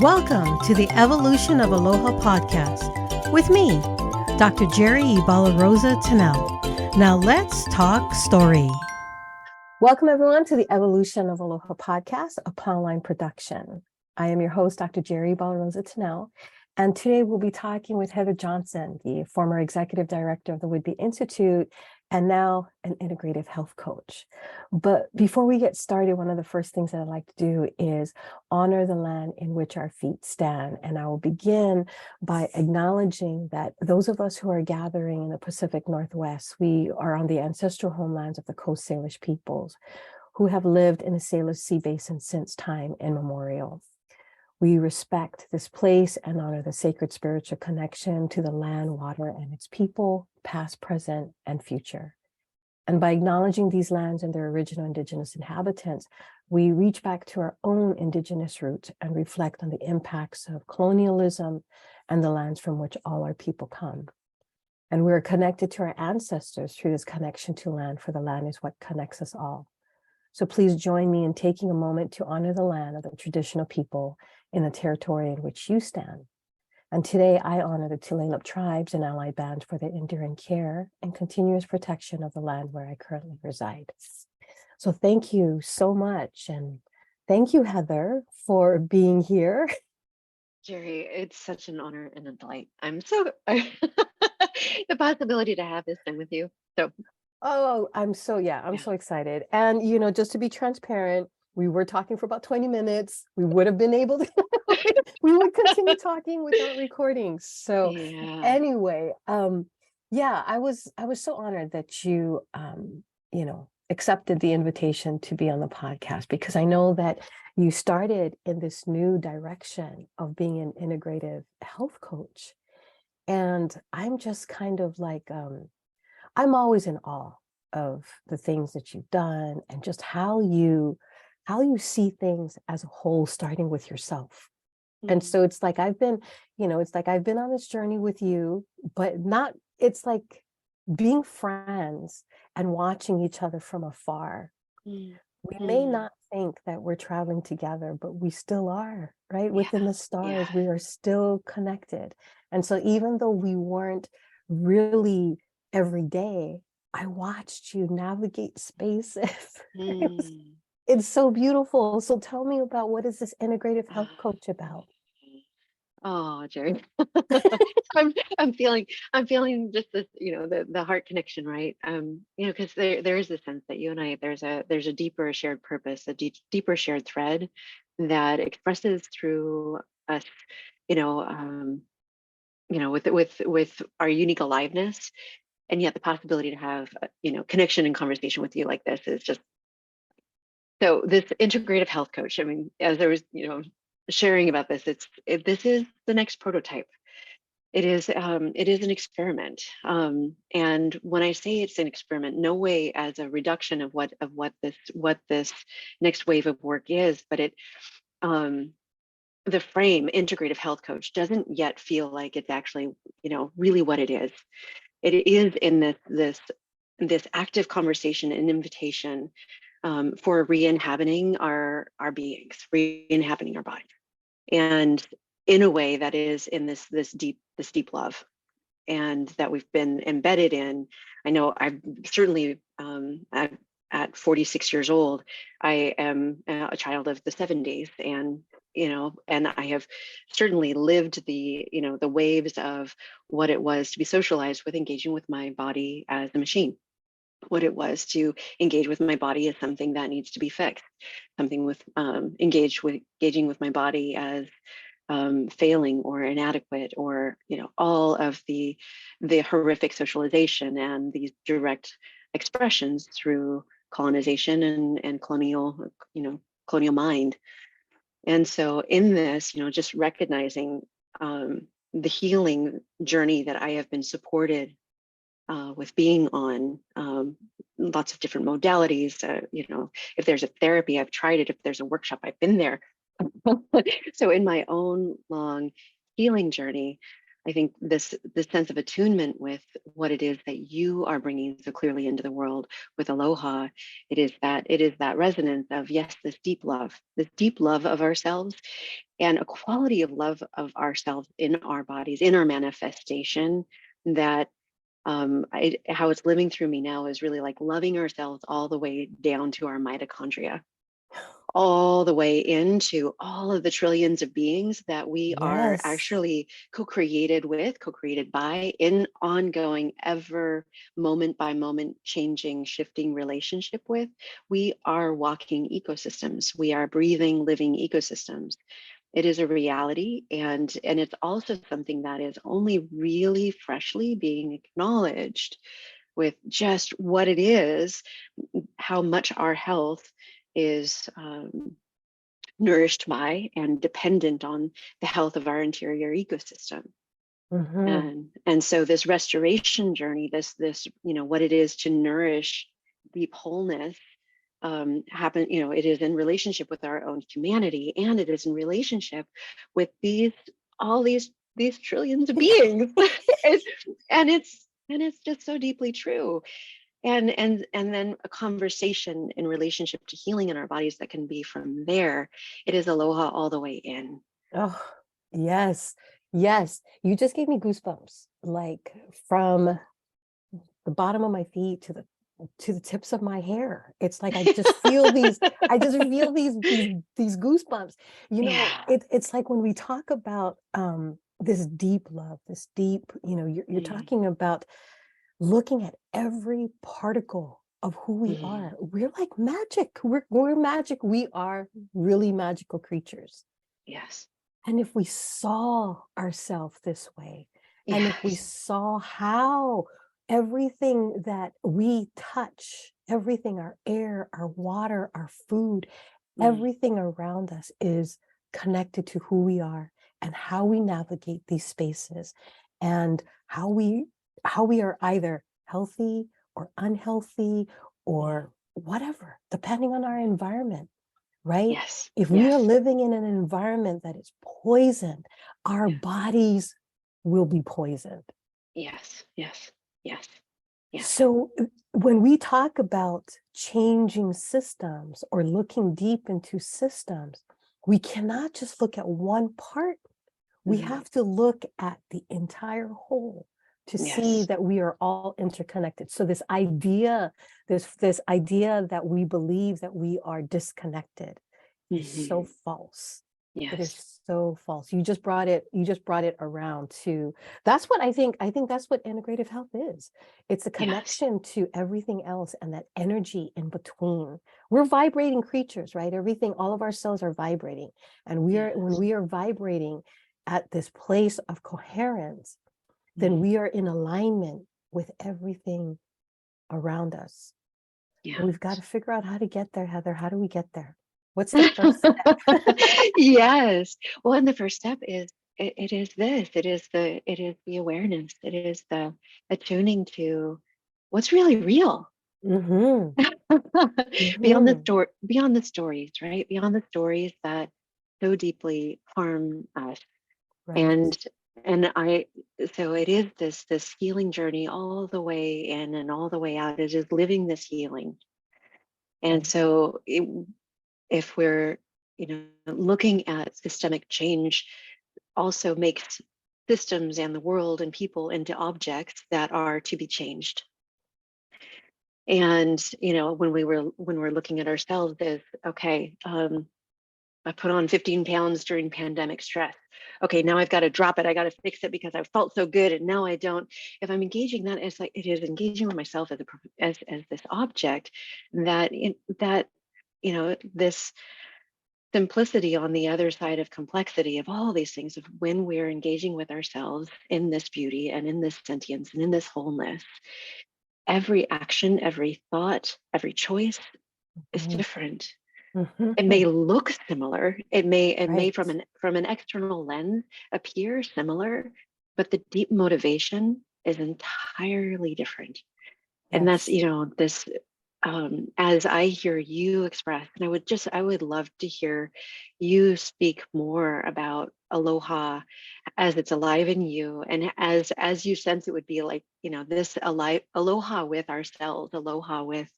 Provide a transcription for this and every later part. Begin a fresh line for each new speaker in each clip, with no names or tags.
Welcome to the Evolution of Aloha podcast with me, Dr. Jerry Ibalarosa Tanel. Now let's talk story. Welcome everyone to the Evolution of Aloha podcast, a Pondline production. I am your host, Dr. Jerry Ibalarosa Tanel, and today we'll be talking with Heather Johnson, the former executive director of the Whidbey Institute and now an integrative health coach. But before we get started, one of the first things that I'd like to do is honor the land in which our feet stand. And I will begin by acknowledging that those of us who are gathering in the Pacific Northwest, we are on the ancestral homelands of the Coast Salish peoples who have lived in the Salish Sea basin since time immemorial. We respect this place and honor the sacred spiritual connection to the land, water, and its people, past, present, and future. And by acknowledging these lands and their original indigenous inhabitants, we reach back to our own indigenous roots and reflect on the impacts of colonialism and the lands from which all our people come. And we're connected to our ancestors through this connection to land, for the land is what connects us all. So please join me in taking a moment to honor the land of the traditional people in the territory in which you stand. And today I honor the Tulalip tribes and allied bands for their enduring care and continuous protection of the land where I currently reside. So thank you so much. And thank you, Heather, for being here.
Jerry, it's such an honor and a delight. I'm so the possibility to have this time with you. So
I'm so excited. And just to be transparent, we were talking for about 20 minutes. We would have been able to, we would continue talking without recording. So anyway, I was so honored that you, accepted the invitation to be on the podcast, because I know that you started in this new direction of being an integrative health coach. And I'm just kind of like, I'm always in awe of the things that you've done and just how you see things as a whole, starting with yourself. Mm-hmm. And so it's like I've been on this journey with you, but it's like being friends and watching each other from afar. Mm-hmm. We may not think that we're traveling together, but we still are, right? Within the stars, we are still connected. And so even though we weren't really every day, I watched you navigate spaces. It's so beautiful. So tell me about, what is this integrative health coach about?
Oh, Jerry, I'm feeling just this, the heart connection, right? Because there is a sense that you and I, there's a deeper shared purpose, a deeper shared thread that expresses through us, with our unique aliveness, and yet the possibility to have, connection and conversation with you like this is just. So this integrative health coach, I mean, as I was, sharing about this, this is the next prototype. It is an experiment. And when I say it's an experiment, no way as a reduction of what this next wave of work is, but the frame integrative health coach doesn't yet feel like it's actually, really what it is. It is in this active conversation and invitation for re-inhabiting our beings, re-inhabiting our bodies, and in a way that is in this deep love, and that we've been embedded in. I know I've certainly at 46 years old, I am a child of the 70s, and I have certainly lived the waves of what it was to be socialized with engaging with my body as a machine, what it was to engage with my body as something that needs to be fixed, something with engaging with my body as failing or inadequate, or all of the horrific socialization and these direct expressions through colonization and colonial mind. And so in this, just recognizing the healing journey that I have been supported with being on, lots of different modalities. If there's a therapy, I've tried it. If there's a workshop, I've been there. So in my own long healing journey, I think this sense of attunement with what it is that you are bringing so clearly into the world with aloha, it is that resonance of, yes, this deep love of ourselves, and a quality of love of ourselves in our bodies, in our manifestation, that how it's living through me now is really like loving ourselves all the way down to our mitochondria, all the way into all of the trillions of beings that we are
Yes.
actually co-created by, in ongoing, ever moment by moment changing, shifting relationship with. We are walking ecosystems. We are breathing, living ecosystems. It is a reality, and it's also something that is only really freshly being acknowledged with just what it is, how much our health is nourished by and dependent on the health of our interior ecosystem.
Mm-hmm.
And so this restoration journey, this what it is to nourish deep wholeness, it is in relationship with our own humanity, and it is in relationship with all these trillions of beings. It's- and it's just so deeply true. And then a conversation in relationship to healing in our bodies that can be from there. It is aloha all the way in.
Oh, yes. Yes. You just gave me goosebumps, like from the bottom of my feet to the tips of my hair. It's like I just feel these goosebumps.
Yeah.
It's like when we talk about this deep love, this deep, you're
Mm,
talking about looking at every particle of who we
mm,
are. We're like magic. We're magic. We are really magical creatures.
yes.
And if we saw ourselves this way, and if we
Yes.
saw how everything that we touch, everything, our air, our water, our food,
Mm,
everything around us is connected to who we are and how we navigate these spaces, and how we are either healthy or unhealthy
mm,
or whatever, depending on our environment, right?
yes.
If we are
Yes.
living in an environment that is poisoned, our
Yeah.
bodies will be poisoned.
Yes. Yes. Yes. Yes.
So when we talk about changing systems or looking deep into systems, we cannot just look at one part. We
Mm,
have to look at the entire whole to see
yes.
that we are all interconnected. So this idea that we believe that we are disconnected is so
Hmm.
false. It
Yes.
is so false. You just brought it around to, that's what I think that's what integrative health is. It's a
Yes.
connection to everything else and that energy in between. We're vibrating creatures, right? Everything, all of our cells are vibrating. And when
Yes.
we are vibrating at this place of coherence, then
Mm,
we are in alignment with everything around us.
yeah.
And we've got to figure out how to get there, Heather. How do we get there? What's the first step?
Yes. Well, and the first step is, it is the awareness. It is the attuning to what's really real.
Mm-hmm.
Beyond the
Mm-hmm.
beyond the stories, right? Beyond the stories that so deeply harm us.
Right.
And and I so it is this healing journey all the way in and all the way out. It is living this healing. And
Right.
so if we're looking at systemic change, also makes systems and the world and people into objects that are to be changed. And when we're looking at ourselves as, okay, I put on 15 pounds during pandemic stress. Okay, now I've got to drop it. I got to fix it because I felt so good, and now I don't. If I'm engaging that, it's like it is engaging with myself as this object, that this simplicity on the other side of complexity of all these things, of when we're engaging with ourselves in this beauty and in this sentience and in this wholeness, every action, every thought, every choice is
Mm-hmm.
different. It
Mm-hmm.
may look similar, it may
Right.
from an external lens appear similar, but the deep motivation is entirely different. And that's,
Yes.
this, as I hear you express, and I would love to hear you speak more about aloha as it's alive in you, and as you sense it would be like, this alive aloha with ourselves, aloha with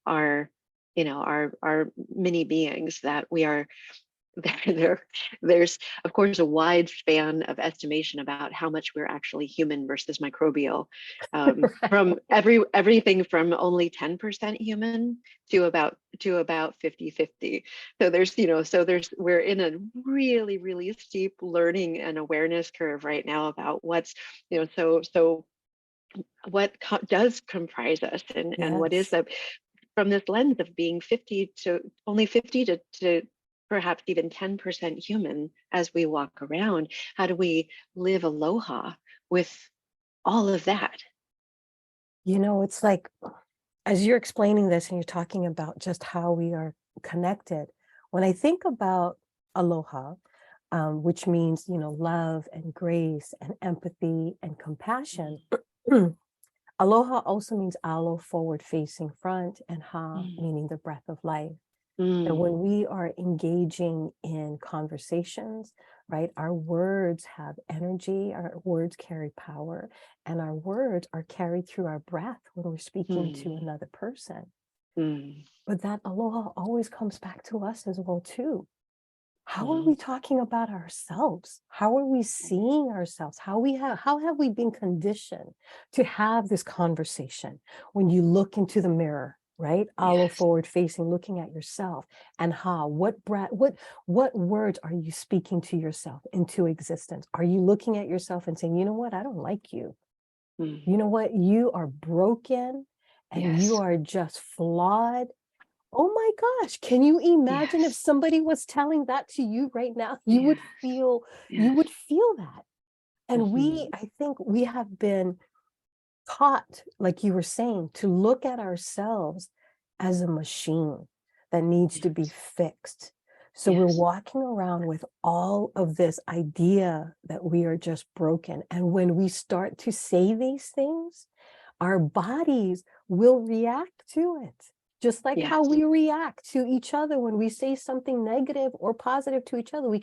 our, our mini beings that we are. There's of course a wide span of estimation about how much we're actually human versus microbial,
Right.
from everything from only 10% human to about 50-50. So we're in a really, really steep learning and awareness curve right now about what's, so what does comprise us, and what is
Yes.
the, from this lens of being 50 to only 50 to perhaps even 10% human as we walk around. How do we live aloha with all of that?
It's like, as you're explaining this and you're talking about just how we are connected, when I think about aloha, which means, love and grace and empathy and compassion, aloha also means alo, forward facing front, and ha,
Mm,
meaning the breath of life. And
mm,
when we are engaging in conversations, right, our words have energy, our words carry power, and our words are carried through our breath when we're speaking to
mm,
another person.
mm,
But that aloha always comes back to us as well, too. How are we
mm,
talking about ourselves? How are we seeing ourselves? How have we been conditioned to have this conversation when you look into the mirror, right? Alo,
yes.
forward facing, looking at yourself, and what words are you speaking to yourself into existence? Are you looking at yourself and saying, you know what, I don't like you.
Mm,
You know what, you are broken and you
yes.
are just flawed. Oh my gosh, can you imagine if
Yes.
somebody was telling that to you right now? You
Yeah.
would feel you
Yes.
would feel that. And
Hmm.
I think we have been taught, like you were saying, to look at ourselves as a machine that needs to be
Yes.
fixed. So we're
Yes.
walking around with all of this idea that we are just broken. And when we start to say these things, our bodies will react to it. Just like how
Yes.
we react to each other when we say something negative or positive to each other. We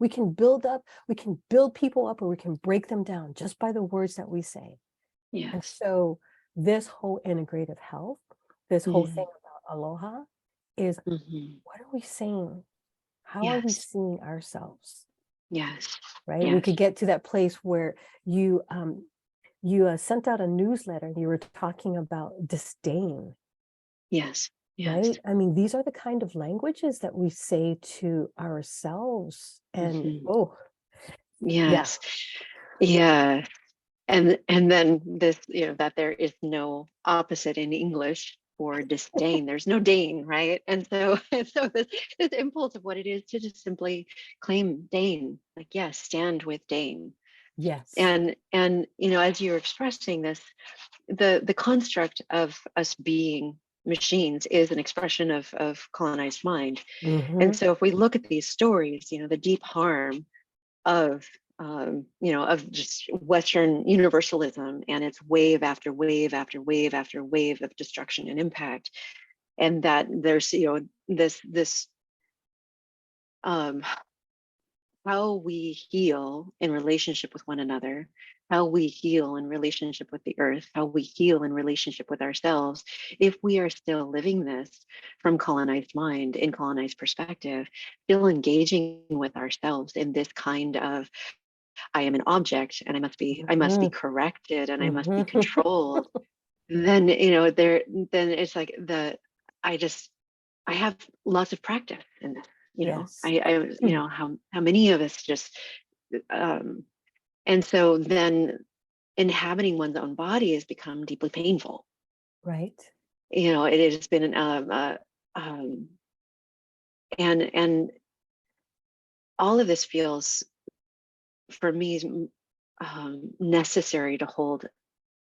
can build up, we can build people up, or we can break them down just by the words that we say. And
Yes.
so this whole integrative health, this whole thing
Mm,
about aloha is,
hmm.
what are we saying? How are we
Yes.
seeing ourselves?
Yes.
Right? We
Yes.
could get to that place where you sent out a newsletter and you were talking about disdain,
Yes. Yes.
right? I mean, these are the kind of languages that we say to ourselves. And
Hmm.
oh, yeah,
Yes. Yeah. And then this, that there is no opposite in English for disdain. There's no Dane, right? And so and so this impulse of what it is to just simply claim Dane, like, yes, stand with Dane.
yes.
And as you're expressing this, the construct of us being machines is an expression of colonized mind. And
Hmm.
so if we look at these stories, the deep harm of of just Western universalism and its wave after wave after wave after wave of destruction and impact, and that there's this um, how we heal in relationship with one another, how we heal in relationship with the earth, how we heal in relationship with ourselves, if we are still living this from colonized mind, in colonized perspective, still engaging with ourselves in this kind of, I am an object and I must be
Hmm.
corrected and I must be
Hmm.
controlled, then then it's like I just I have lots of practice in this.
Yes.
I how many of us just um and so then inhabiting one's own body has become deeply painful.
Right.
It has been um and all of this feels for me necessary to hold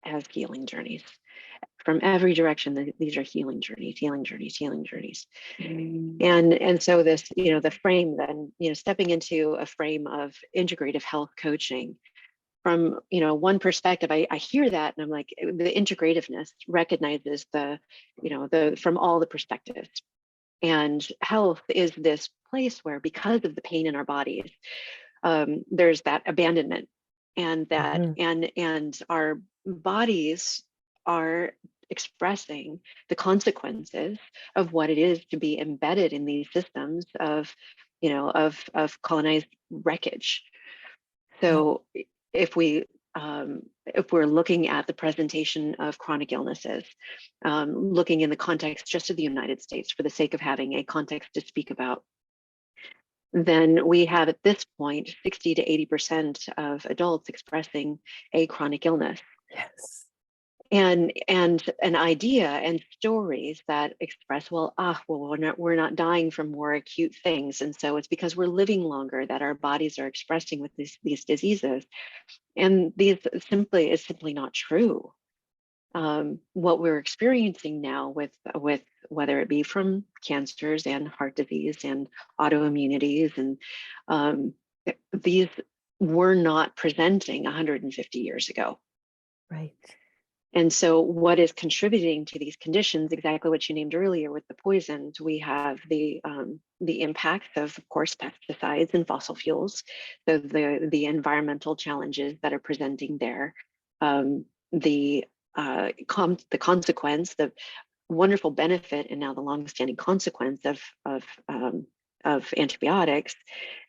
as healing journeys from every direction. These are healing journeys, healing journeys, healing journeys. And so this, the frame, then, stepping into a frame of integrative health coaching from, one perspective, I hear that and I'm like, the integrativeness recognizes the from all the perspectives. And health is this place where, because of the pain in our bodies, there's that abandonment, and that
Mm-hmm.
and our bodies are expressing the consequences of what it is to be embedded in these systems of, colonized wreckage.
Yeah.
So if we if we're looking at the presentation of chronic illnesses, looking in the context just of the United States for the sake of having a context to speak about, then we have at this point 60 to 80% of adults expressing a chronic illness.
Yes.
And an idea and stories that express, we're not dying from more acute things, and so it's because we're living longer that our bodies are expressing with these diseases, and these simply not true. What we're experiencing now with whether it be from cancers and heart disease and autoimmunities, and um, these were not presenting 150 years ago.
Right.
And so what is contributing to these conditions, exactly what you named earlier with the poisons, we have the impacts of course, pesticides and fossil fuels, so the environmental challenges that are presenting there, the consequence, the wonderful benefit, and now the longstanding consequence of antibiotics,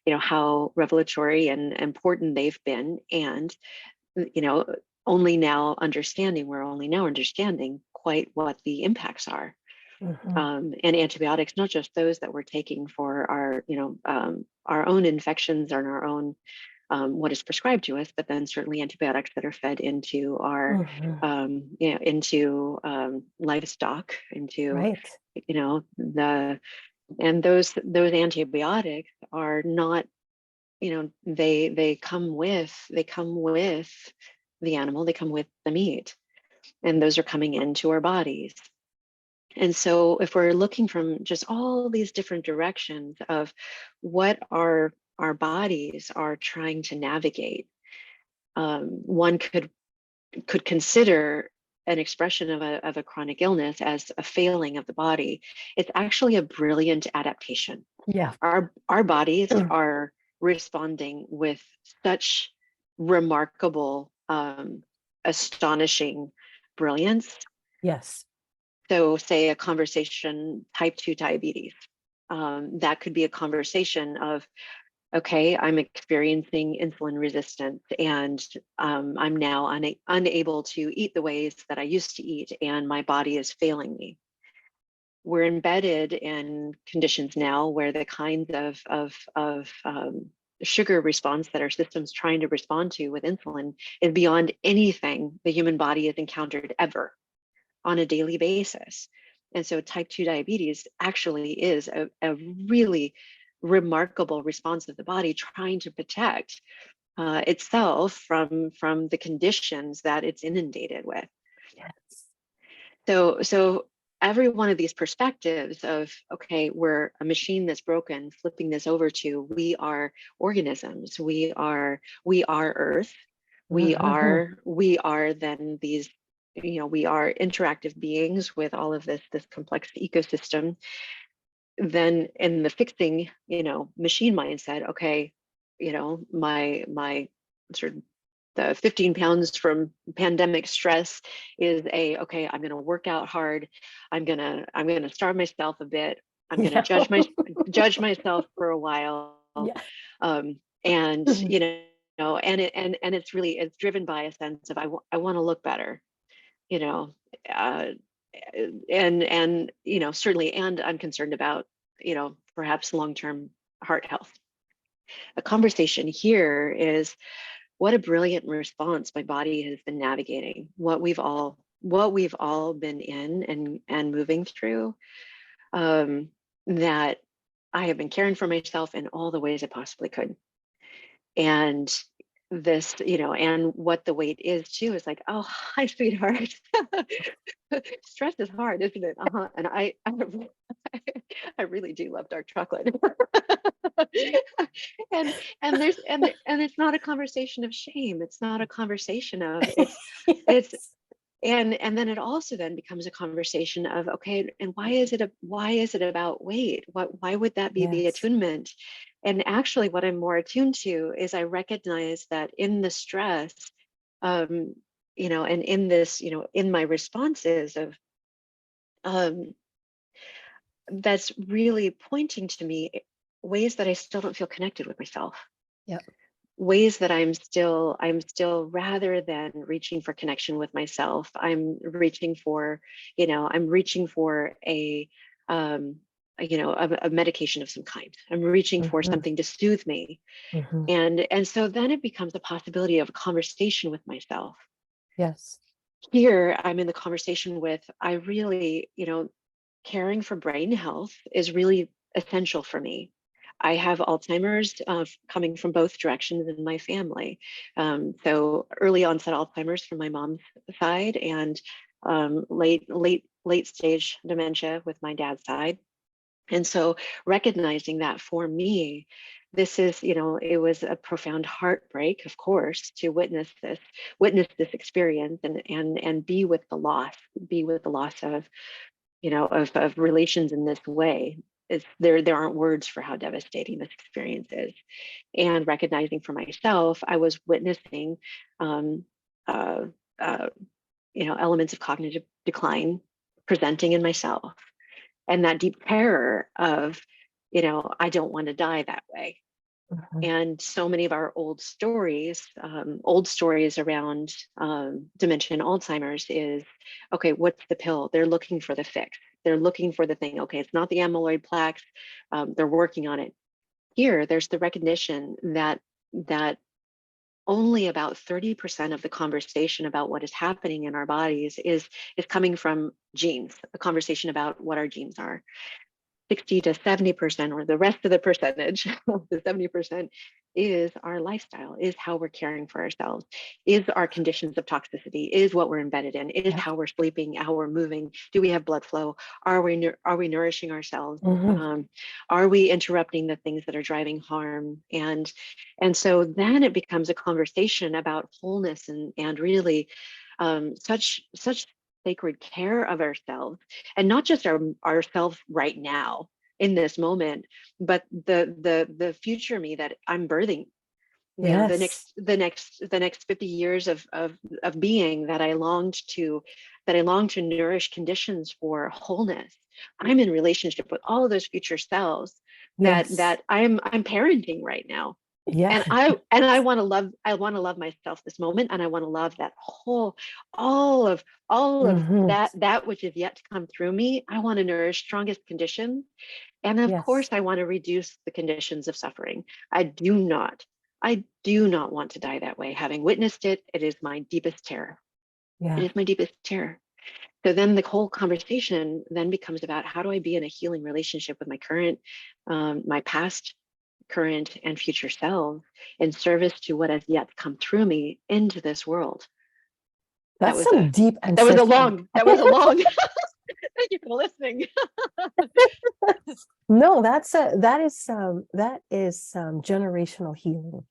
how revelatory and important they've been, and you know, we're only now understanding quite what the impacts are.
Mm-hmm.
And antibiotics, not just those that we're taking for our own infections and our own what is prescribed to us, but then certainly antibiotics that are fed into our
Mm-hmm.
into livestock, into
Right.
the and those antibiotics are not, they come with the animal, they come with the meat, and those are coming into our bodies. And so if we're looking from just all these different directions of what our bodies are trying to navigate, one could consider an expression of a chronic illness as a failing of the body. It's actually a brilliant adaptation.
Yeah.
Our bodies are responding with such remarkable, astonishing brilliance.
Yes.
So say a conversation, type 2 diabetes, that could be a conversation of, okay, I'm experiencing insulin resistance, and I'm now unable to eat the ways that I used to eat, and my body is failing me. We're embedded in conditions now where the kinds of sugar response that our system's trying to respond to with insulin is beyond anything the human body has encountered ever on a daily basis. And so type 2 diabetes actually is a really remarkable response of the body trying to protect itself from the conditions that it's inundated with.
Yes.
So every one of these perspectives of, okay, we're a machine that's broken, flipping this over to, we are organisms, we are Earth,
Mm-hmm.
we are then these, we are interactive beings with all of this complex ecosystem. Then in the fixing, machine mindset, okay, my sort of the 15 pounds from pandemic stress is okay, I'm going to work out hard, I'm going to starve myself a bit, I'm going to
Yeah.
judge myself for a while,
Yeah.
and and it's driven by a sense of I want to look better, you know uh, and certainly, and I'm concerned about perhaps long-term heart health. A conversation here is, what a brilliant response my body has been navigating, what we've all been in and moving through, that I have been caring for myself in all the ways I possibly could. And this, and what the weight is too, is like, oh, hi, sweetheart. Stress is hard, isn't it? And I really do love dark chocolate. and and it's not a conversation of shame. It's not a conversation of, it's
Yes.
And then it also then becomes a conversation of, okay, and why is it about weight? Why would that be the
Yes.
attunement? And actually what I'm more attuned to is I recognize that in the stress, um, and in this, in my responses of, um, that's really pointing to me ways that I still don't feel connected with myself.
Yep.
Ways that I'm still, rather than reaching for connection with myself, I'm reaching for um a medication of some kind. I'm reaching for
Mm-hmm.
something to soothe me.
Mm-hmm.
And so then it becomes a possibility of a conversation with myself.
Yes.
Here I'm in the conversation with, I really, caring for brain health is really essential for me. I have Alzheimer's coming from both directions in my family. So early onset Alzheimer's from my mom's side, and late stage dementia with my dad's side. And so recognizing that for me, this is, it was a profound heartbreak, of course, to witness this experience, and be with the loss of, of relations in this way. There aren't words for how devastating this experience is. And recognizing for myself, I was witnessing um, uh, uh, elements of cognitive decline presenting in myself, and that deep terror of, I don't want to die that way.
Mm-hmm.
And so many of our old stories around dementia and Alzheimer's is, okay, what's the pill? They're looking for the fix. They're looking for the thing. Okay, it's not the amyloid plaques. They're working on it. Here, there's the recognition that only about 30% of the conversation about what is happening in our bodies is coming from genes, a conversation about what our genes are. 60 to 70%, or the rest of the percentage, the 70%, is our lifestyle, is how we're caring for ourselves, is our conditions of toxicity, is what we're embedded in, is
Yep.
how we're sleeping, how we're moving. Do we have blood flow? Are we nourishing ourselves?
Mm-hmm.
Are we interrupting the things that are driving harm? And so then it becomes a conversation about wholeness, and really such sacred care of ourselves, and not just ourselves right now in this moment, but the future me that I'm birthing,
Yes.
the next 50 years of being, that I long to nourish conditions for wholeness. I'm in relationship with all of those future selves
Yes.
that I'm parenting right now.
Yeah.
And I want to love myself this moment, and I want to love that whole, all of
Mm-hmm.
that which is yet to come through me. I want to nourish strongest conditions, and of course
Yes.
I want to reduce the conditions of suffering. I do not want to die that way. Having witnessed it, it is my deepest terror. It
Yeah.
is my deepest terror. So then the whole conversation then becomes about, how do I be in a healing relationship with my past, current, and future selves, in service to what has yet come through me into this world. That
That's
was
some
a
deep
that was a
ancestral.
long that was a long. Thank you for listening.
No, that is some generational healing.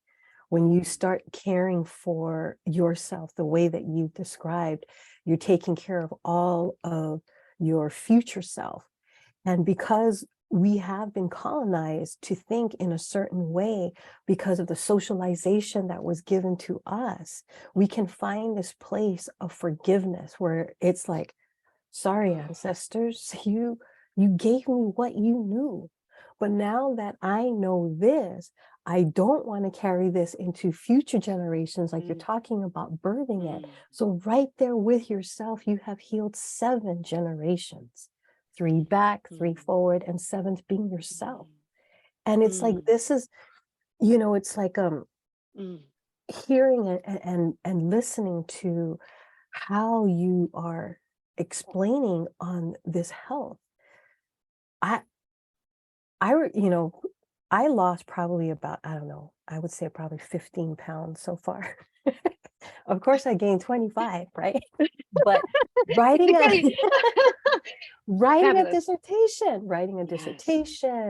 When you start caring for yourself the way that you described, you're taking care of all of your future self. And because we have been colonized to think in a certain way because of the socialization that was given to us, we can find this place of forgiveness where it's like, sorry, ancestors, you gave me what you knew. But now that I know this, I don't want to carry this into future generations, like you're
Mm,
talking about birthing it.
mm,
So right there with yourself, you have healed 7 generations, 3 back, 3
mm,
forward, and 7th being yourself.
mm,
And it's like,
mm,
this is, it's like
mm,
hearing and listening to how you are explaining on this health. I I lost probably about, I don't know, I would say probably 15 pounds so far. Of course, I gained 25, right? But writing a
Great.
writing a
Fabulous.
dissertation,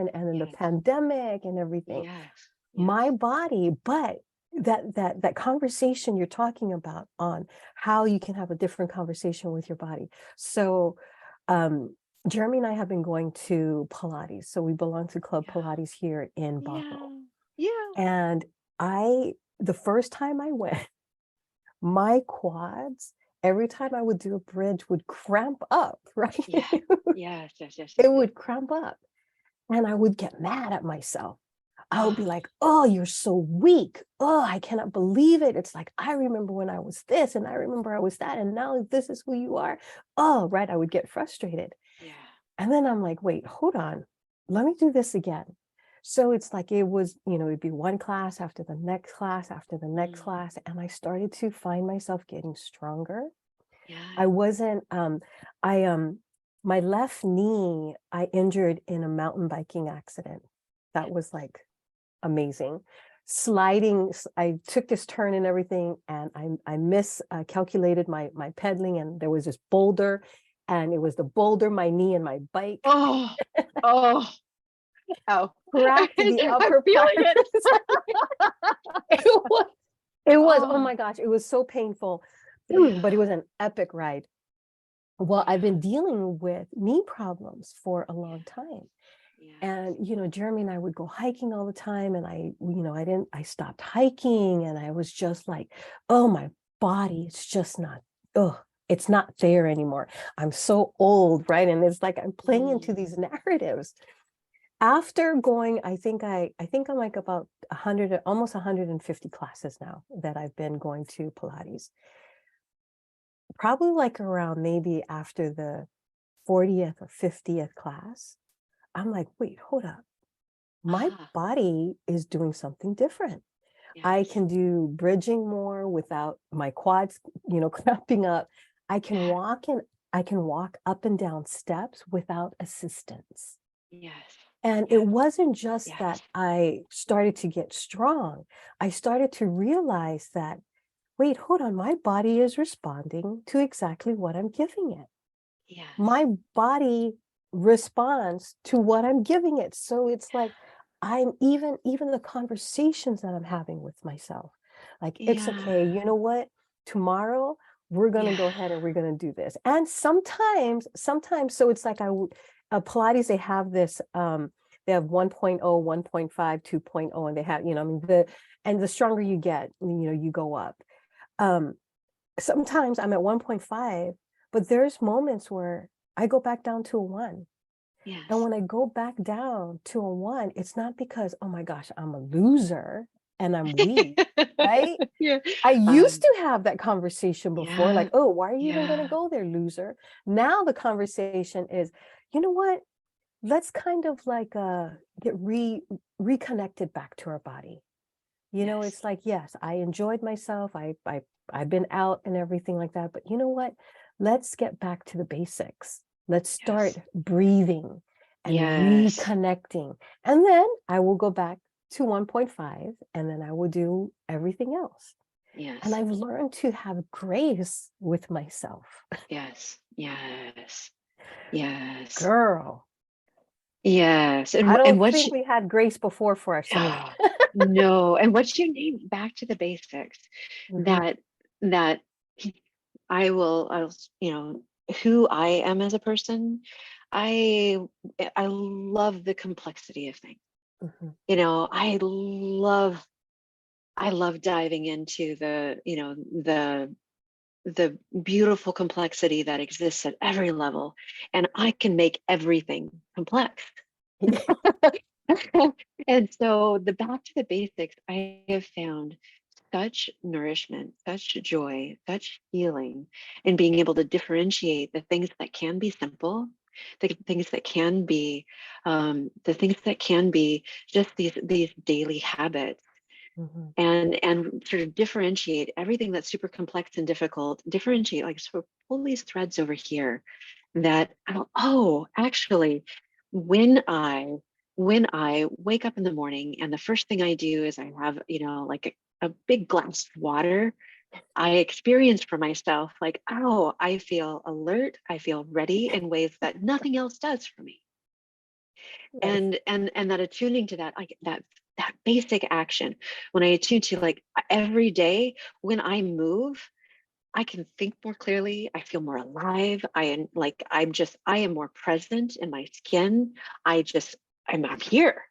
Yes.
and then the
Yes.
pandemic and everything,
Yes. Yes.
my body, but that conversation you're talking about on how you can have a different conversation with your body. So Jeremy and I have been going to Pilates. So we belong to Club Pilates here in Bothell. And the first time I went, my quads, every time I would do a bridge, would cramp up, right?
Yes.
It would cramp up. And I would get mad at myself. I would be like, oh, you're so weak. Oh, I cannot believe it. It's like, I remember when I was this, and I remember I was that, and now this is who you are. Oh, right. I would get frustrated.
Yeah.
And then I'm like, wait, hold on. Let me do this again. So it's like, it was, it'd be one class after the next class, after the next class. And I started to find myself getting stronger.
Yeah.
I wasn't, my left knee, I injured in a mountain biking accident. That was like amazing. Sliding, I took this turn and everything, and I miscalculated my pedaling, and there was this boulder, and it was the boulder, my knee, and my bike.
Oh.
Cracked the upper part. It was, oh my gosh, it was so painful, but it was an epic ride. Well, I've been dealing with knee problems for a long time. And, Jeremy and I would go hiking all the time, and I stopped hiking, and I was just like, oh, my body, it's just not, it's not there anymore. I'm so old, right? And it's like, I'm playing into these narratives. After going, I think I'm like about 100, almost 150 classes now that I've been going to Pilates. Probably like around maybe after the 40th or 50th class, I'm like, wait, hold up. My body is doing something different. Yes. I can do bridging more without my quads, cramping up. I can walk up and down steps without assistance.
Yes.
And it wasn't just that I started to get strong. I started to realize that, wait, hold on, my body is responding to exactly what I'm giving it.
Yes.
My body responds to what I'm giving it. So it's like, I'm even the conversations that I'm having with myself, like, it's okay, you know what, tomorrow we're going to go ahead and we're going to do this. And sometimes, so it's like, Pilates, they have this, they have 1.0, 1.5, 2.0, and they have, and the stronger you get, you go up. Sometimes I'm at 1.5, but there's moments where I go back down to a 1.
Yes.
And when I go back down to a 1, it's not because, oh my gosh, I'm a loser and I'm weak, right? I used to have that conversation before, like, oh, why are you even going to go there, loser? Now the conversation is, you know what? Let's kind of like get reconnected back to our body. It's like, yes, I enjoyed myself. I've been out and everything like that. But you know what? Let's get back to the basics. Let's start breathing and reconnecting. And then I will go back to 1.5, and then I will do everything else.
Yes.
And I've learned to have grace with myself.
Yes.
Girl.
Yes.
I don't think we had grace before for ourselves.
No. And what you need, back to the basics, that I'll who I am as a person, I love the complexity of things. I love diving into the beautiful complexity that exists at every level, and I can make everything complex. And so the back to the basics, I have found such nourishment, such joy, such healing in being able to differentiate the things that can be simple, the things that can be just these daily habits. And sort of differentiate everything that's super complex and difficult, differentiate, like, sort of pull these threads over here that, actually, when I wake up in the morning and the first thing I do is I have, like a big glass of water, I experience for myself, like, I feel alert, I feel ready in ways that nothing else does for me. And that attuning to that, like, that that basic action, when I attune to like every day, when I move, I can think more clearly. I feel more alive. I am more present in my skin. I'm here.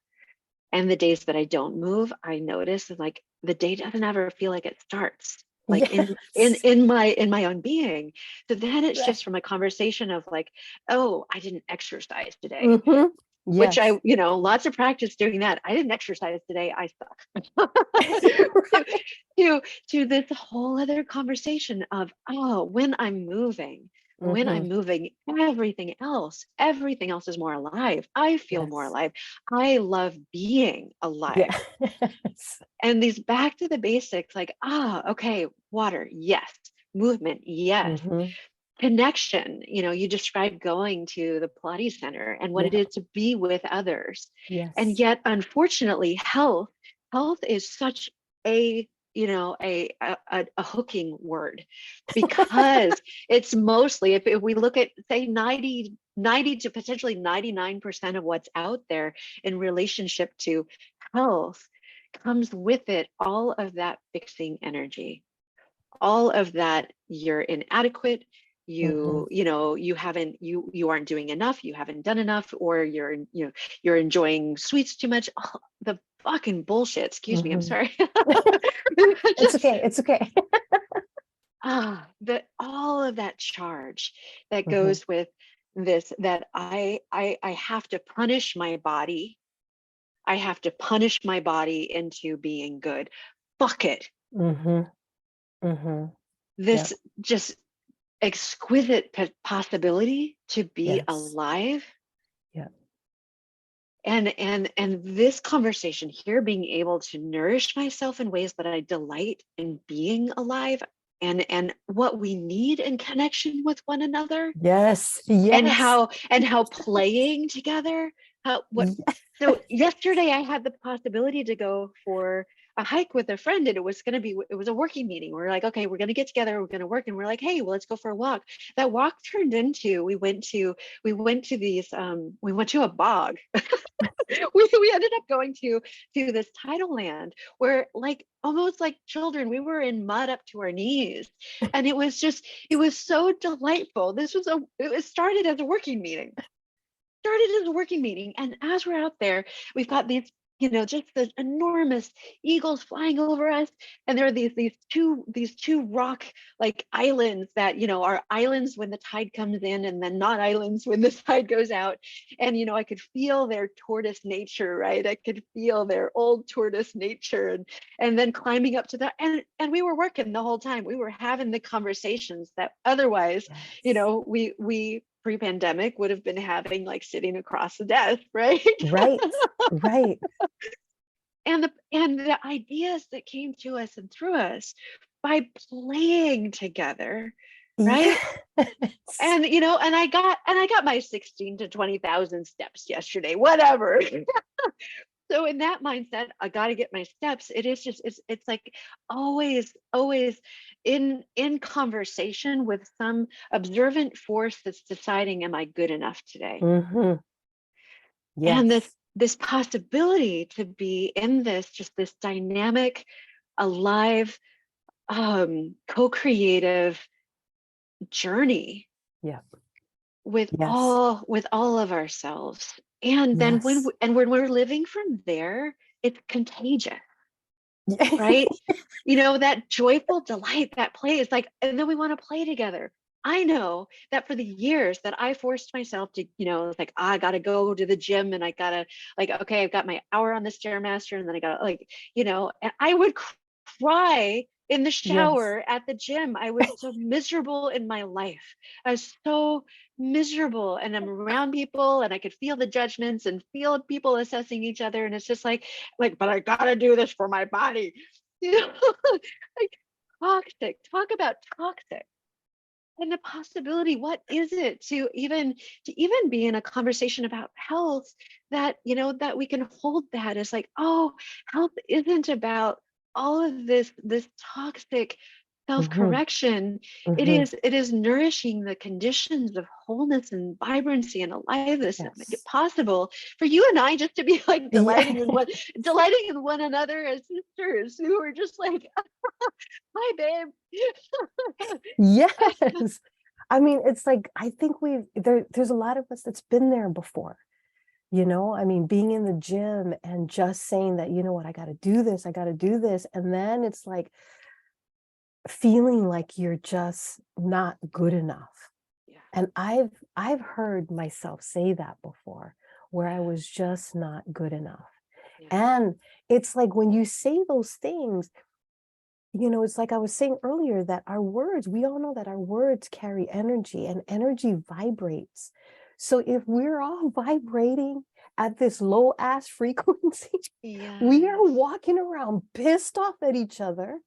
And the days that I don't move, I notice like the day doesn't ever feel like it starts, like
Yes.
in my own being. So then it
Right.
shifts from a conversation of like, oh, I didn't exercise today,
Mm-hmm.
which
Yes.
lots of practice doing that. I didn't exercise today, I suck. to,
Right.
to to this whole other conversation of, oh, when
Mm-hmm.
I'm moving, everything else is more alive. I feel more
Yes.
alive. I love being alive.
Yes.
And these back to the basics, like, okay, water, yes. Movement, yes.
Mm-hmm.
Connection, you described going to the Pilates center and what it
Yeah.
is to be with others. And
Yes.
yet, unfortunately, health is such a a hooking word, because it's mostly, if we look at say 90 to potentially 99% of what's out there in relationship to health, comes with it all of that fixing energy, all of that you're inadequate,
Mm-hmm.
you aren't doing enough, you haven't done enough, or you're enjoying sweets too much, the fucking bullshit, excuse me, I'm
Mm-hmm.
sorry.
It's
Just
okay. It's okay.
that all of that charge that
Mm-hmm.
goes with this, that I have to punish my body, I have to punish my body into being good. Fuck it.
Mm-hmm. Mm-hmm.
This
Yep.
just exquisite possibility to be
Yes.
alive,
Yep.
and this conversation here, being able to nourish myself in ways that I delight in being alive, and what we need in connection with one another,
Yes.
and
Yes.
how playing together, how what
Yes.
so yesterday I had the possibility to go for a hike with a friend, and it was a working meeting. We're like, okay, we're going to get together, we're going to work, and we're like, hey, well, let's go for a walk. That walk turned into, we went to a bog. We ended up going to this tidal land where, like, almost like children, we were in mud up to our knees, and it was so delightful. It started as a working meeting, and as we're out there, we've got these, just the enormous eagles flying over us, and there are these two rock, like, islands that, are islands when the tide comes in, and then not islands when the tide goes out. And I could feel their tortoise nature, right? I could feel their old tortoise nature, and then climbing up to that, and we were working the whole time. We were having the conversations that otherwise,
Yes.
we pre-pandemic would have been having, like, sitting across the desk, right?
Right. Right.
And the ideas that came to us and through us by playing together, right?
Yes.
And I got my 16 to 20,000 steps yesterday, whatever. So in that mindset, I got to get my steps. It is just, it's like always in conversation with some observant force that's deciding, am I good enough today?
Mm-hmm.
And
Yes.
this possibility to be in this dynamic, alive, co-creative journey
Yep.
with
Yes.
all of ourselves. And then
Yes.
when we're living from there, it's contagious,
Yeah.
right? That joyful delight, that play is like, and then we want to play together. I know that for the years that I forced myself to, it's like, I gotta go to the gym, and I gotta, like, okay, I've got my hour on the Stairmaster, and then I gotta, like, and I would cry in the
Yes.
shower at the gym. I was so miserable in my life. I was so miserable, and I'm around people, and I could feel the judgments and feel people assessing each other. And it's just like, but I gotta do this for my body. you know like, toxic, talk about toxic. And the possibility, what is it to even be in a conversation about health, that that we can hold that as like, oh, health isn't about all of this toxic self-correction. It is nourishing the conditions of wholeness and vibrancy and aliveness that make it
Yes.
possible for you and I just to be like delighting
Yeah.
delighting in one another as sisters who are just like, hi babe.
Yes. I mean, it's like, I think there's a lot of us that's been there before. I mean, being in the gym and just saying that, you know what, I got to do this, I got to do this. And then it's like feeling like you're just not good enough.
Yeah.
And I've heard myself say that before, where I was just not good enough.
Yeah.
And it's like when you say those things, it's like I was saying earlier that our words, we all know that our words carry energy and energy vibrates. So if we're all vibrating at this low ass frequency, we are walking around pissed off at each other,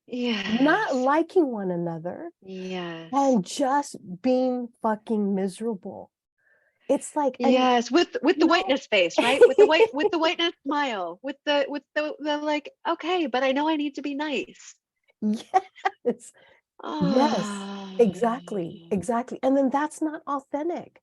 not liking one another, and just being fucking miserable. It's like,
with the whiteness face, right? With the whiteness smile, with the like, okay, but I know I need to be nice.
Yes. Yes, exactly. And then that's not authentic.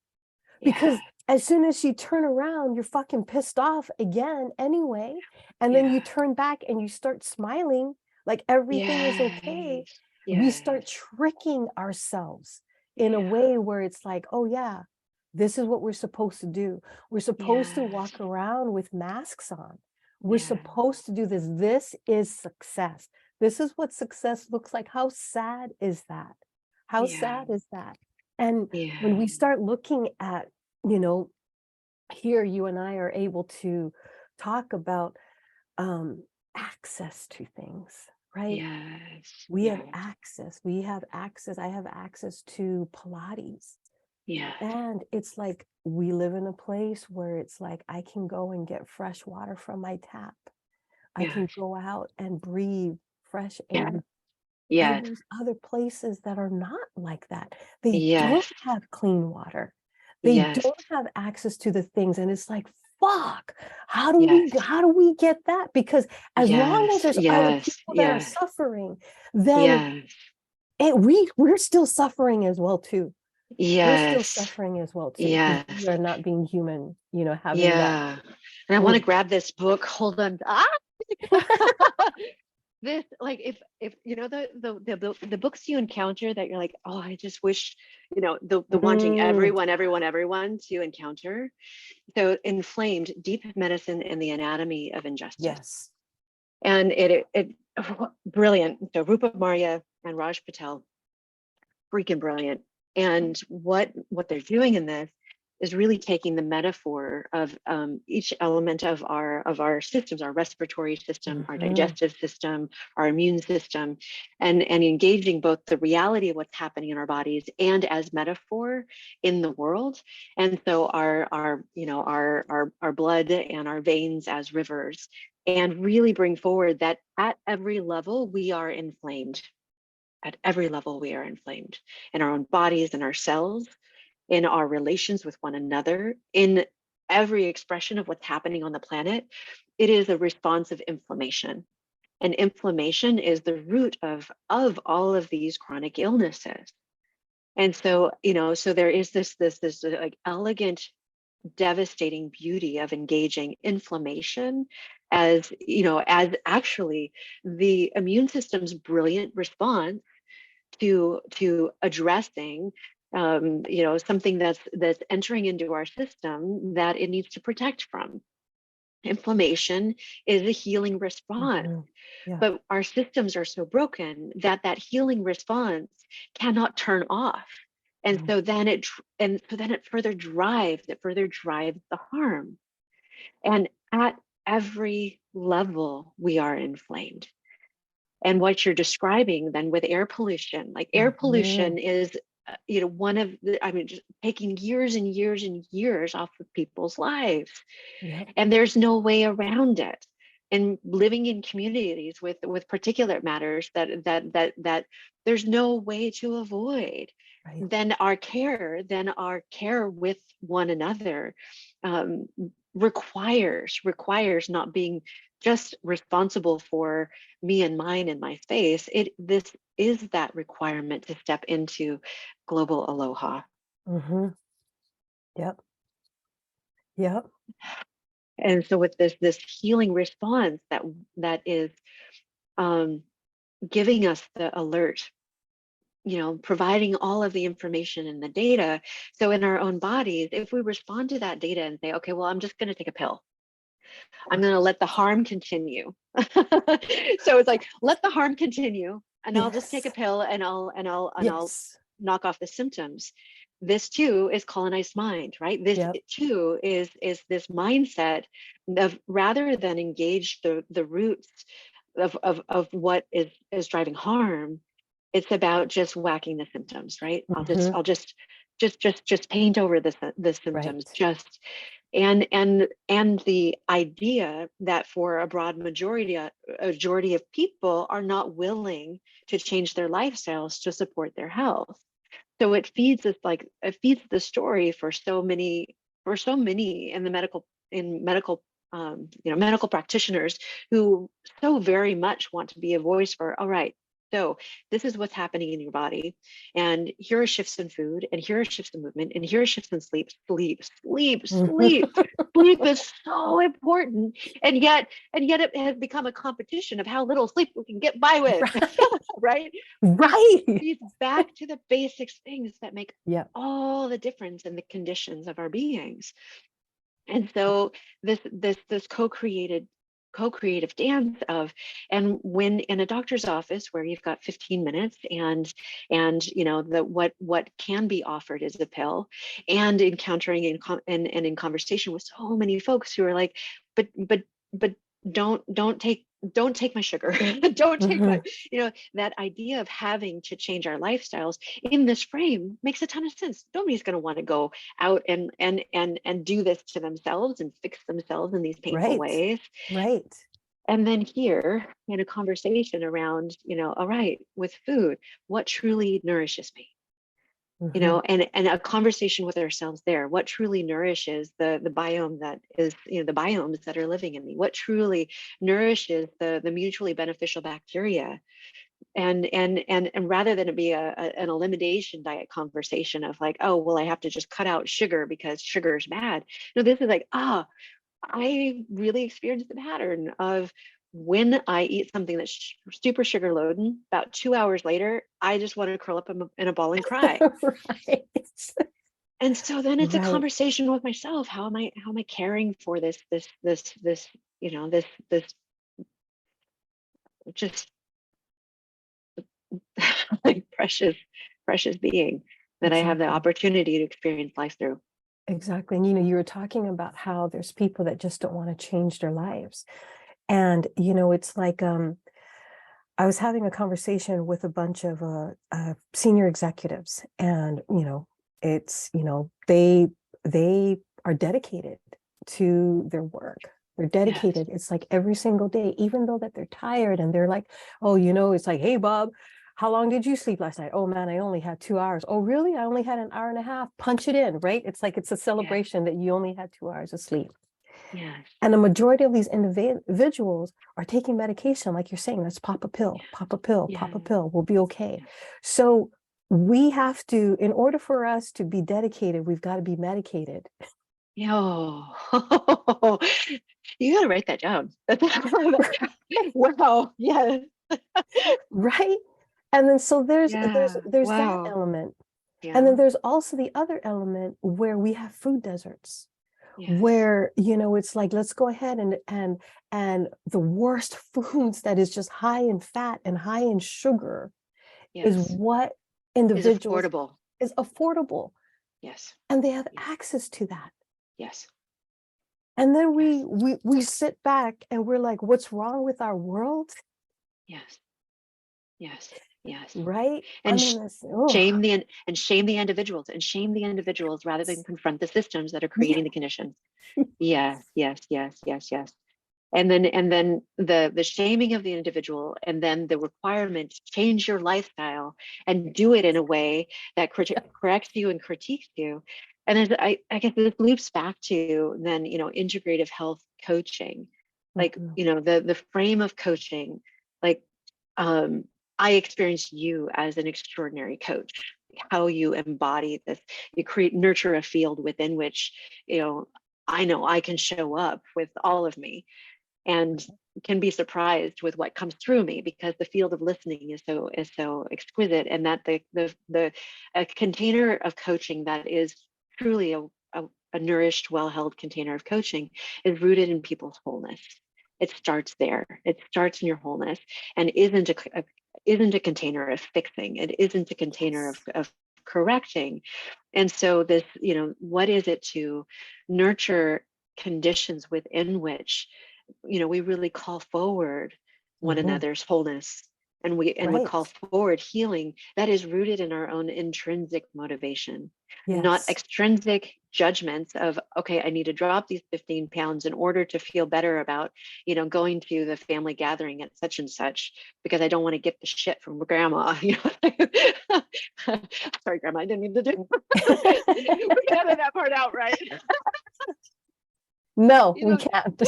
Because as soon as you turn around, you're fucking pissed off again anyway. And then you turn back and you start smiling like everything is okay. We start tricking ourselves in a way where it's like, oh yeah, this is what we're supposed to do. We're supposed to walk around with masks on. We're supposed to do this. This is success. This is what success looks like. How sad is that? How sad is that? And when we start looking at, here you and I are able to talk about access to things, right? We have access. We have access. I have access to Pilates. And it's like we live in a place where it's like I can go and get fresh water from my tap. I can go out and breathe fresh air. And there's other places that are not like that. They don't have clean water. They don't have access to the things. And it's like, fuck, how do we get that? Because as long as there's other people that are suffering, then we're still suffering as well too. We're still suffering as well too. We are not being human, having that.
And I want to grab this book. Hold on. This, like, if the books you encounter that you're like, oh, I just wish, the wanting everyone to encounter. So Inflamed, Deep Medicine and the Anatomy of Injustice. And it brilliant. So Rupa Marya and Raj Patel, freaking brilliant. And what they're doing in this is really taking the metaphor of each element of our systems, our respiratory system, our digestive system, our immune system, and engaging both the reality of what's happening in our bodies and as metaphor in the world. And so our blood and our veins as rivers, and really bring forward that at every level we are inflamed. At every level we are inflamed in our own bodies, in our cells, in our relations with one another, in every expression of what's happening on the planet. It is a response of inflammation. And inflammation is the root of all of these chronic illnesses. And so, so there is this like elegant, devastating beauty of engaging inflammation as, as actually the immune system's brilliant response to addressing something that's entering into our system that it needs to protect from. Inflammation is a healing response, but our systems are so broken that healing response cannot turn off, and so then it further drives the harm. And at every level we are inflamed. And what you're describing then with air pollution, like air pollution is, one of the, just taking years and years and years off of people's lives. And there's no way around it. And living in communities with particulate matters that there's no way to avoid. Then our care with one another requires not being just responsible for me and mine and my space. This that requirement to step into global aloha.
Mm-hmm. Yep. Yep.
And so with this healing response that is giving us the alert, providing all of the information and the data. So in our own bodies, if we respond to that data and say, okay, well, I'm just going to take a pill, I'm going to let the harm continue. So it's like, let the harm continue, and I'll just take a pill, and I'll knock off the symptoms. This too is colonized mind, right? This too is this mindset of, rather than engage the roots of what is driving harm, it's about just whacking the symptoms, right? I'll just paint over the symptoms, and the idea that for a broad majority of people are not willing to change their lifestyles to support their health. So it feeds the story for so many in the medical medical practitioners who so very much want to be a voice for, all right, so this is what's happening in your body, and here are shifts in food, and here are shifts in movement, and here are shifts in sleep. Sleep is so important, and yet it has become a competition of how little sleep we can get by with. Right? It's back to the basic things that make all the difference in the conditions of our beings. And so this co-creative dance of, and when in a doctor's office where you've got 15 minutes and what can be offered is a pill, and encountering in conversation with so many folks who are like, but don't take my sugar. Don't take my, that idea of having to change our lifestyles in this frame makes a ton of sense. Nobody's going to want to go out and do this to themselves and fix themselves in these painful ways.
Right.
And then here in a conversation around, all right, with food, what truly nourishes me? And a conversation with ourselves there. What truly nourishes the biome that is, the biomes that are living in me? What truly nourishes the mutually beneficial bacteria? And rather than it be an elimination diet conversation of like, oh, well, I have to just cut out sugar because sugar is bad. No, this is like, I really experienced the pattern of, when I eat something that's super sugar loaded, about 2 hours later, I just want to curl up in a ball and cry.
Right.
And so then it's a conversation with myself. How am I caring for this just like precious being that I have the opportunity to experience life through.
Exactly. And you were talking about how there's people that just don't want to change their lives. And, it's like, I was having a conversation with a bunch of senior executives, and, it's, they are dedicated to their work. They're dedicated. Yes. It's like every single day, even though that they're tired, and they're like, oh, it's like, hey, Bob, how long did you sleep last night? Oh man, I only had 2 hours. Oh, really? I only had an hour and a half. Punch it in, right? It's like, it's a celebration that you only had 2 hours of sleep.
Yes.
And the majority of these individuals are taking medication, like you're saying, let's pop a pill, pop a pill, pop a pill, we'll be okay. So we have to, in order for us to be dedicated, we've got to be medicated.
Yo, you got to write that down. Wow. Yes.
Right. And then so there's that element. Yeah. And then there's also the other element where we have food deserts. Yes. Where, it's like, let's go ahead and the worst foods that is just high in fat and high in sugar is what individuals is affordable.
Yes.
And they have access to that.
Yes.
And then we sit back and we're like, what's wrong with our world?
Yes. Yes. Yes.
Right.
And shame the individuals rather than confront the systems that are creating the conditions. Yes. And then the shaming of the individual, and then the requirement to change your lifestyle and do it in a way that corrects you and critiques you. And I guess this loops back to then, integrative health coaching, like, the frame of coaching, like, I experienced you as an extraordinary coach, how you embody this, you nurture a field within which, I know I can show up with all of me and can be surprised with what comes through me, because the field of listening is so exquisite, and that the a container of coaching that is truly a nourished, well-held container of coaching is rooted in people's wholeness. It starts there. It starts in your wholeness, and isn't a container of fixing. It isn't a container of correcting. And so this, what is it to nurture conditions within which, we really call forward one another's wholeness, and we call forward healing that is rooted in our own intrinsic motivation, not extrinsic judgments of, okay, I need to drop these 15 pounds in order to feel better about, going to the family gathering at such and such, because I don't want to get the shit from grandma. Sorry, grandma, I didn't mean to do. We can edit that part out, right?
No, we can't.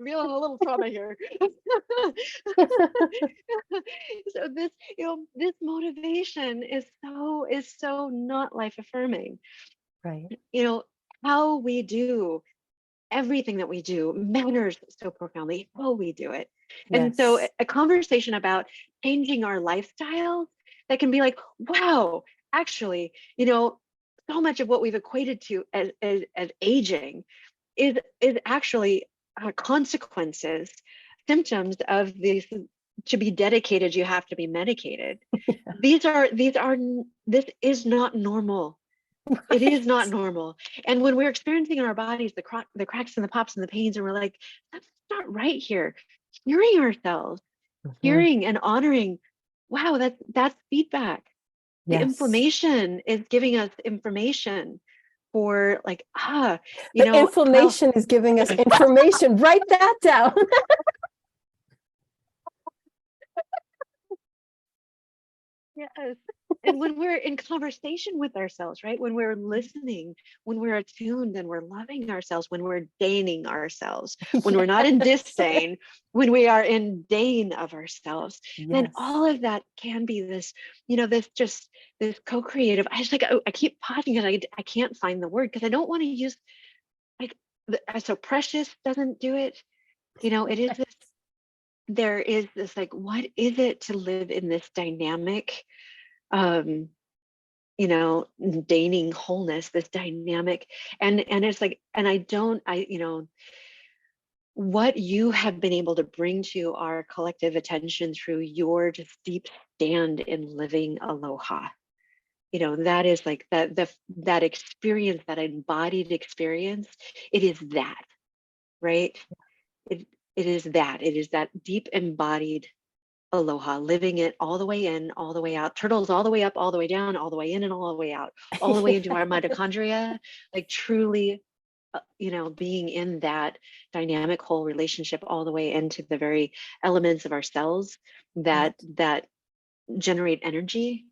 Feeling a little trauma here. So this motivation is so not life affirming.
Right.
How we do everything that we do matters so profoundly, how we do it. And so a conversation about changing our lifestyle that can be like, wow, actually, so much of what we've equated to as aging is actually consequences, symptoms of these. To be dedicated, you have to be medicated. This is not normal. Right. It is not normal. And when we're experiencing in our bodies the cracks and the pops and the pains, and we're like, that's not right here. Hearing ourselves, hearing and honoring, wow, that's feedback. The inflammation is giving us information for like,
inflammation is giving us information. Write that down.
Yes. And when we're in conversation with ourselves, right? When we're listening, when we're attuned and we're loving ourselves, when we're deigning ourselves, when we're not in disdain, when we are in deign of ourselves, then all of that can be this, this co-creative. I keep pausing because I can't find the word, because I don't want to use so precious doesn't do it. It is this. There is this what is it to live in this dynamic, deigning wholeness, this dynamic, and it's what you have been able to bring to our collective attention through your just deep stand in living aloha. That is that experience, that embodied experience. It is that, right? It is that deep embodied aloha, living it all the way in, all the way out, turtles all the way up, all the way down, all the way in and all the way out, all the way into our mitochondria, truly, being in that dynamic whole relationship all the way into the very elements of our cells that generate energy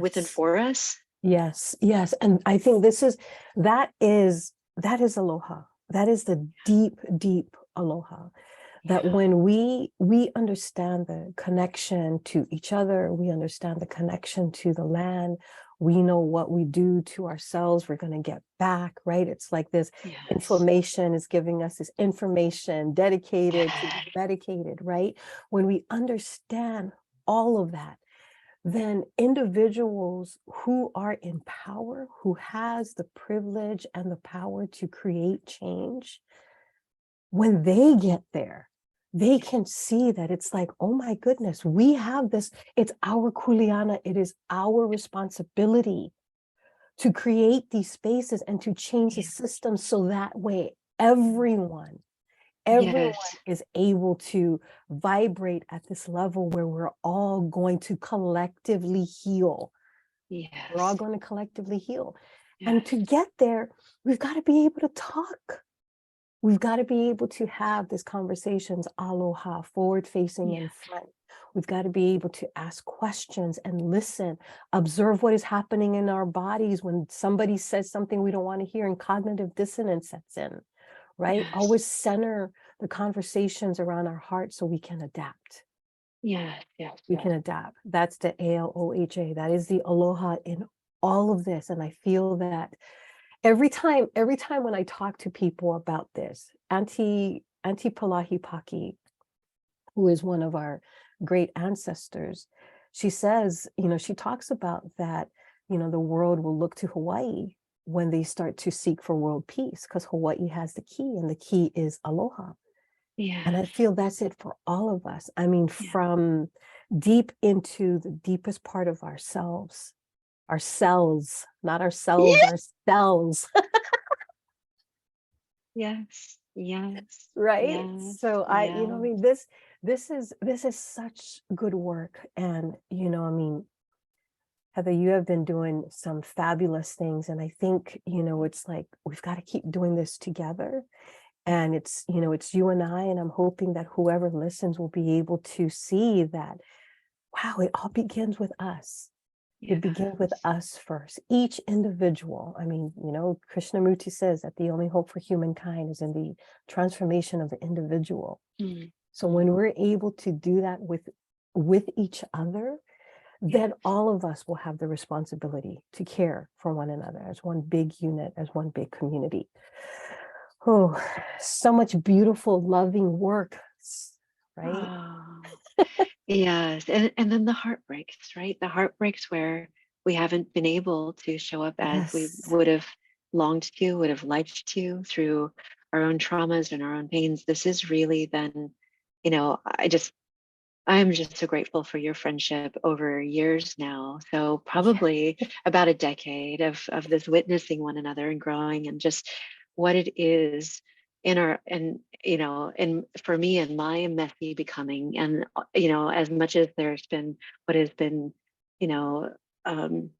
within for us.
Yes. And I think that is aloha. That is the deep, deep aloha. That when we understand the connection to each other, we understand the connection to the land, we know what we do to ourselves, we're going to get back, right? It's like this inflammation is giving us this information dedicated to be medicated, right? When we understand all of that, then individuals who are in power, who has the privilege and the power to create change, when they get there, they can see that it's like, oh my goodness, we have this, it's our kuleana, it is our responsibility to create these spaces and to change the system, so that way everyone is able to vibrate at this level where we're all going to collectively heal. We're all going to collectively heal. And to get there, we've got to be able to talk. We've got to be able to have these conversations aloha, forward facing in front. We've got to be able to ask questions and listen, observe what is happening in our bodies when somebody says something we don't want to hear and cognitive dissonance sets in, right? Always center the conversations around our heart so we can adapt.
Yes,
We can adapt. That's the ALOHA. That is the aloha in all of this. And I feel that every time when I talk to people about this, Auntie Palahi Paki, who is one of our great ancestors, she says, she talks about that, the world will look to Hawaii when they start to seek for world peace, because Hawaii has the key, and the key is aloha.
Yeah.
And I feel that's it for all of us. I mean, from deep into the deepest part of ourselves, not ourselves, our cells.
Yes.
Right.
Yes.
So I mean, this is such good work. And Heather, you have been doing some fabulous things, and I think it's like we've got to keep doing this together. And it's you and I, and I'm hoping that whoever listens will be able to see that, wow, it all begins with us. It begins with us first, each individual. I mean, Krishnamurti says that the only hope for humankind is in the transformation of the individual. So when we're able to do that with each other, then all of us will have the responsibility to care for one another as one big unit, as one big community. Oh, so much beautiful, loving work, right?
Oh, yes. And then the heartbreaks, right? The heartbreaks where we haven't been able to show up as we would have longed to, would have liked to, through our own traumas and our own pains. This is really then, I'm just so grateful for your friendship over years now. So probably about a decade of this witnessing one another and growing, and just what it is in our, and for me and my messy becoming, and as much as there's been what has been, um,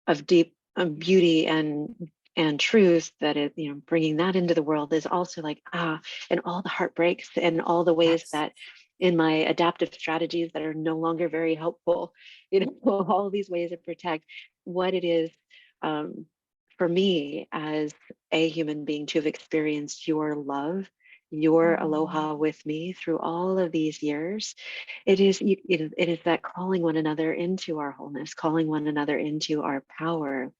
of deep beauty and truth that is, bringing that into the world, is also like, and all the heartbreaks and all the ways that in my adaptive strategies that are no longer very helpful, all these ways to protect what it is, for me as a human being, to have experienced your love, your aloha with me through all of these years. It is that calling one another into our wholeness, calling one another into our power,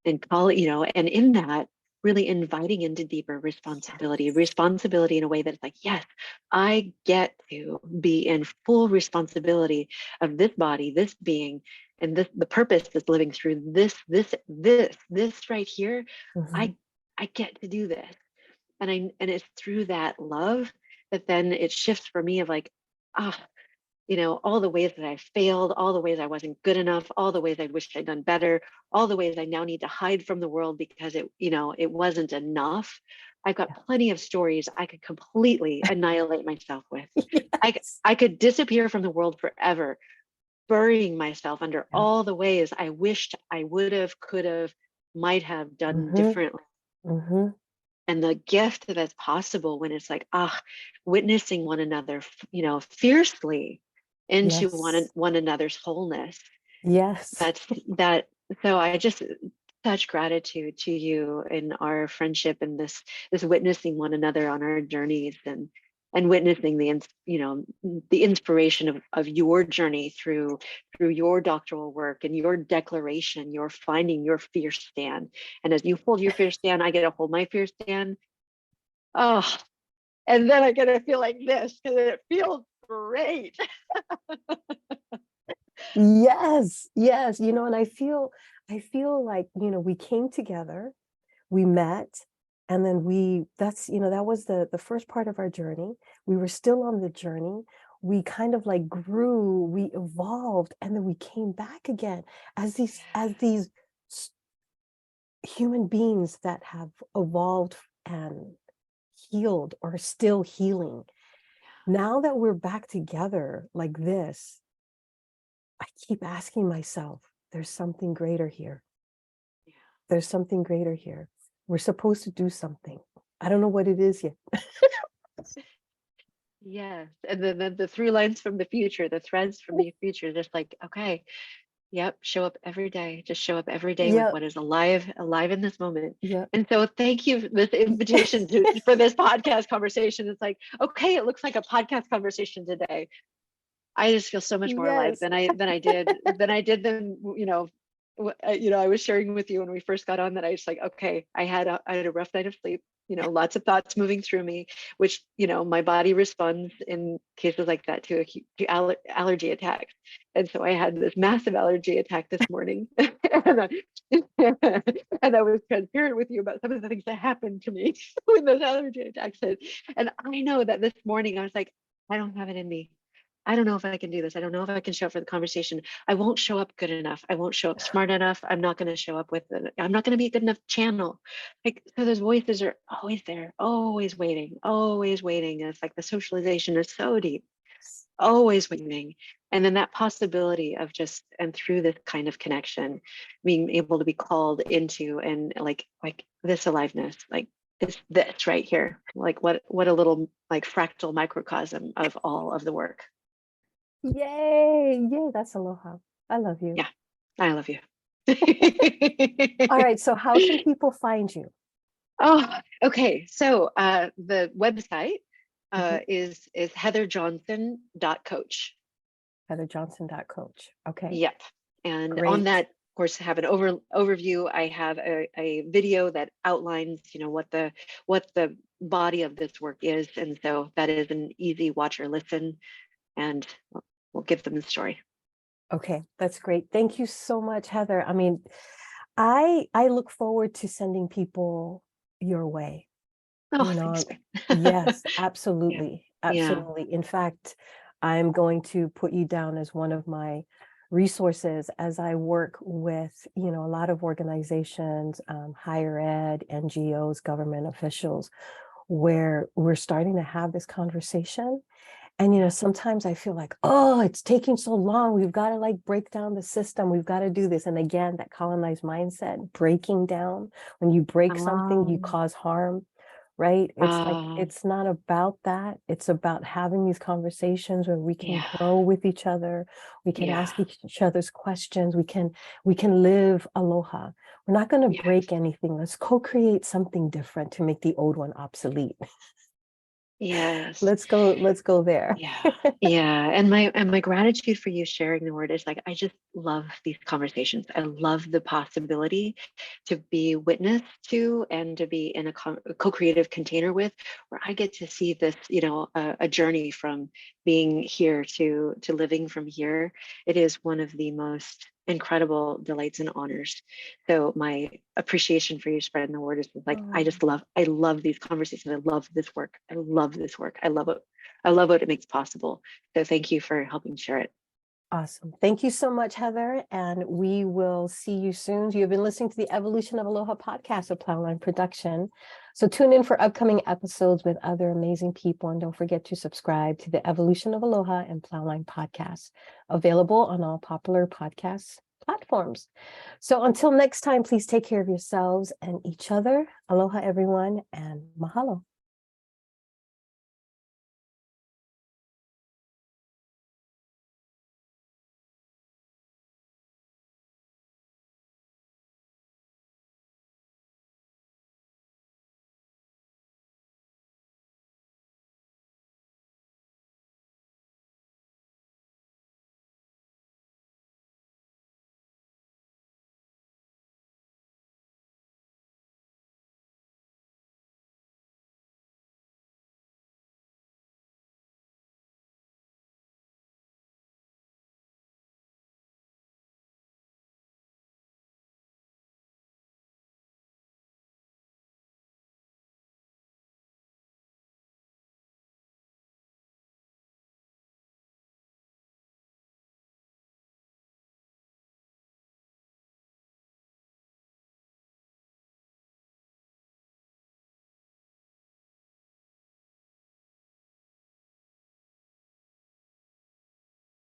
and and in that, really inviting into deeper responsibility in a way that's like, yes, I get to be in full responsibility of this body, this being, and the purpose that's living through this right here. I get to do this. And it's through that love that then it shifts for me of like, all the ways that I failed, all the ways I wasn't good enough, all the ways I wished I'd done better, all the ways I now need to hide from the world because it wasn't enough. I've got plenty of stories I could completely annihilate myself with. I could disappear from the world forever, burying myself under all the ways I wished I would have, could have, might have done differently. And the gift that's possible when it's like, witnessing one another, fiercely into one another's wholeness. So I just, such gratitude to you in our friendship, and this witnessing one another on our journeys, and witnessing the inspiration of your journey through your doctoral work and your declaration, your finding your fierce stand. And as you hold your fierce stand, I get to hold my fierce stand. Oh, and then I get to feel like this because it feels great.
Yes. And I feel like, we came together, we met, and then that was the first part of our journey. We were still on the journey. We kind of like grew, we evolved, and then we came back again as these human beings that have evolved and healed, or still healing. Now that we're back together like this, I keep asking myself, there's something greater here. There's something greater here. We're supposed to do something. I don't know what it is yet.
Yes. And then the through lines from the future, the threads from the future, just like, okay, yep, show up every day. Just show up every day with what is alive in this moment. And so thank you for this invitation for this podcast conversation. It's like, okay, it looks like a podcast conversation today. I just feel so much more alive
Yes.
than I did then, I was sharing with you when we first got on that I was like, okay, I had a rough night of sleep, lots of thoughts moving through me, which, my body responds in cases like that allergy attacks. And so I had this massive allergy attack this morning. and, I was transparent with you about some of the things that happened to me when those allergy attacks hit. And I know that this morning I was like, I don't have it in me. I don't know if I can do this. I don't know if I can show up for the conversation. I won't show up good enough. I won't show up smart enough. I'm not going to show up with it. I'm not going to be a good enough channel. Like, so those voices are always there, always waiting, always waiting. And it's like the socialization is so deep, always waiting. And then that possibility of just, and through this kind of connection, being able to be called into, and like this aliveness, like this right here, like what a little like fractal microcosm of all of the work.
Yay. That's aloha. I love you.
Yeah, I love you.
All right. So how can people find you?
Oh, okay. So the website is heatherjohnson.coach.
heatherjohnson.coach. Okay.
Yep. And
Great.
on that, of course, have an overview. I have a video that outlines, what the body of this work is. And so that is an easy watch or listen, and we'll give them the story.
Okay, that's great. Thank you so much, Heather. I mean, I look forward to sending people your way.
Oh, thanks.
Yes, absolutely.
Yeah.
Absolutely. In fact, I'm going to put you down as one of my resources as I work with, a lot of organizations, higher ed, NGOs, government officials, where we're starting to have this conversation. And, sometimes I feel like, oh, it's taking so long. We've got to like break down the system. We've got to do this. And again, that colonized mindset, breaking down. When you break something, you cause harm, right? It's like, it's not about that. It's about having these conversations where we can grow with each other. We can ask each other's questions. We can live aloha. We're not going to break anything. Let's co-create something different to make the old one obsolete.
Yes.
Let's go there.
Yeah. And my gratitude for you sharing the word is like, I just love these conversations. I love the possibility to be witness to and to be in a co-creative container with, where I get to see this, a journey from being here to living from here. It is one of the most incredible delights and honors. So my appreciation for you spreading the word is like, I love these conversations. I love this work. I love this work. I love it. I love what it makes possible. So thank you for helping share it.
Awesome. Thank you so much, Heather. And we will see you soon. You've been listening to the Evolution of Aloha podcast, a Plowline production. So tune in for upcoming episodes with other amazing people. And don't forget to subscribe to the Evolution of Aloha and Plowline podcasts, available on all popular podcast platforms. So until next time, please take care of yourselves and each other. Aloha, everyone, and mahalo.